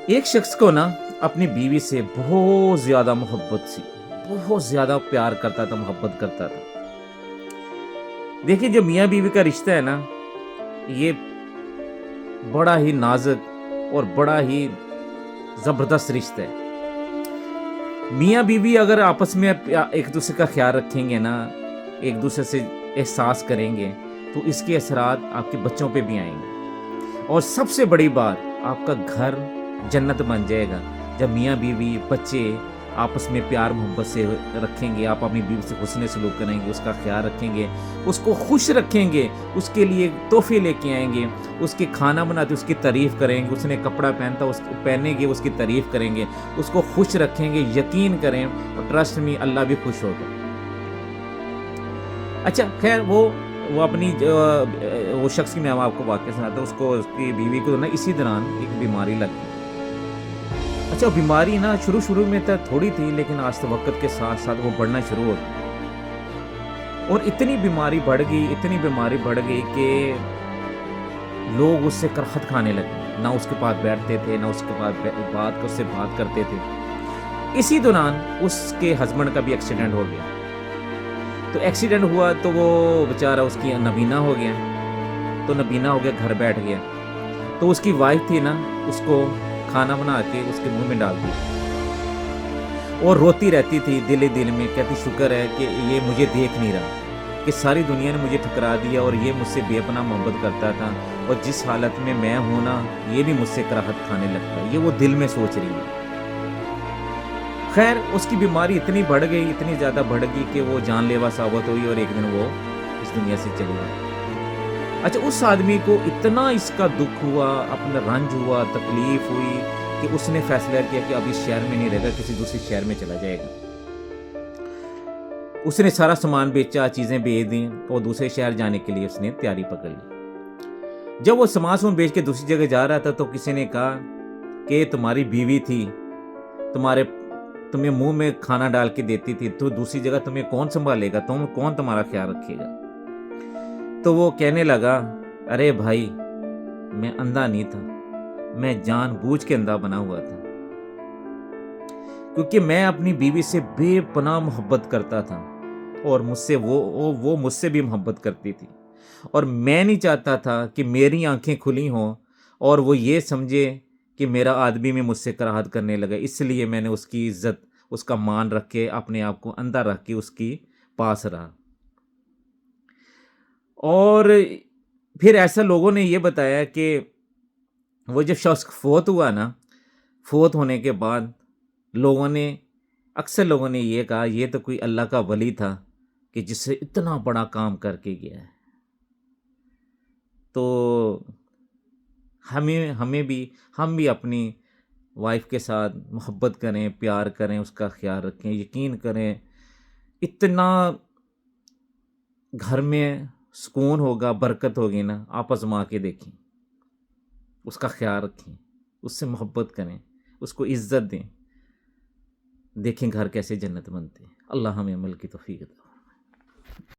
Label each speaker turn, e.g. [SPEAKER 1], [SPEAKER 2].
[SPEAKER 1] एक शख्स को ना अपनी बीवी से बहुत ज़्यादा मोहब्बत थी, बहुत ज़्यादा प्यार करता था, मोहब्बत करता था। देखिए, जो मियाँ बीवी का रिश्ता है ना, ये बड़ा ही नाज़ुक और बड़ा ही ज़बरदस्त रिश्ता है। मियाँ बीवी अगर आपस में एक दूसरे का ख्याल रखेंगे ना, एक दूसरे से एहसास करेंगे, तो इसके असरात आपके बच्चों पे भी आएँगे। और सबसे बड़ी बात, आपका घर जन्नत बन जाएगा जब मियाँ बीवी बच्चे आपस में प्यार मोहब्बत से रखेंगे। आप अपनी बीवी से हुस्न सलूक करेंगे, उसका ख्याल रखेंगे, उसको खुश रखेंगे, उसके लिए तोहफे लेके आएंगे, उसके खाना बनाते उसकी तारीफ़ करेंगे, उसने कपड़ा पहनता उसको पहनेंगे, उसकी तारीफ़ करेंगे, उसको खुश रखेंगे। यकीन करें और ट्रस्ट में, अल्लाह भी खुश होगा। अच्छा, खैर वो अपनी वो शख्स की मैं आपको वाक़या सुनाता हूँ। उसको, उसकी बीवी को ना इसी दौरान एक बीमारी लग गई। अच्छा, बीमारी ना शुरू में तो थोड़ी थी, लेकिन आस्ते वक़्त के साथ-साथ वो बढ़ना शुरू हो गई। और इतनी बीमारी बढ़ गई, इतनी बीमारी बढ़ गई कि लोग उससे करहत खाने लगे। ना उसके पास बैठते थे, ना उसके पास उससे बात करते थे। इसी दौरान उसके हस्बैंड का भी एक्सीडेंट हो गया। तो एक्सीडेंट हुआ तो वो बेचारा, उसकी नबीना हो गया। तो नबीना हो गया, घर बैठ गया। तो उसकी वाइफ थी ना, उसको खाना बना के उसके मुँह में डाल दी और रोती रहती थी दिल ही दिल में, कहती शुक्र है कि ये मुझे देख नहीं रहा, कि सारी दुनिया ने मुझे ठुकरा दिया और ये मुझसे बेपनाह मोहब्बत करता था, और जिस हालत में मैं हूँ ना, ये भी मुझसे कराहत खाने लगता है। ये वो दिल में सोच रही है। खैर, उसकी बीमारी इतनी बढ़ गई, इतनी ज़्यादा बढ़ गई कि वो जानलेवा साबित हुई और एक दिन वो इस दुनिया से चली गई। अच्छा, उस आदमी को इतना इसका दुख हुआ, अपना रंज हुआ, तकलीफ हुई कि उसने फैसला किया कि अब इस शहर में नहीं रहेगा, किसी दूसरे शहर में चला जाएगा। उसने सारा सामान बेचा, चीज़ें बेच दी और दूसरे शहर जाने के लिए उसने तैयारी पकड़ ली। जब वो सामान बेच के दूसरी जगह जा रहा था तो किसी ने कहा कि तुम्हारी बीवी थी, तुम्हें मुंह में खाना डाल के देती थी, तो दूसरी जगह तुम्हें कौन संभालेगा, कौन तुम्हारा ख्याल रखेगा। तो वो कहने लगा, अरे भाई, मैं अंधा नहीं था, मैं जानबूझ के अंधा बना हुआ था, क्योंकि मैं अपनी बीवी से बेपनाह मोहब्बत करता था और मुझसे वो मुझसे भी मोहब्बत करती थी, और मैं नहीं चाहता था कि मेरी आंखें खुली हों और वो ये समझे कि मेरा आदमी में मुझसे कराहत करने लगा। इसलिए मैंने उसकी इज्जत, उसका मान रख के, अपने आप को अंधा रख के उसकी पास रहा। और फिर ऐसा लोगों ने ये बताया कि वो जब शख्स फोत हुआ ना, फोत होने के बाद अक्सर लोगों ने ये कहा, ये तो कोई अल्लाह का वली था कि जिससे इतना बड़ा काम करके गया है। तो हम भी अपनी वाइफ के साथ मोहब्बत करें, प्यार करें, उसका ख्याल रखें। यकीन करें, इतना घर में सुकून होगा, बरकत होगी ना, आप आज़मा के देखें। उसका ख्याल रखें, उससे मोहब्बत करें, उसको इज़्ज़त दें। देखें घर कैसे जन्नत बनते हैं। अल्लाह हमें अमल की तौफीक अता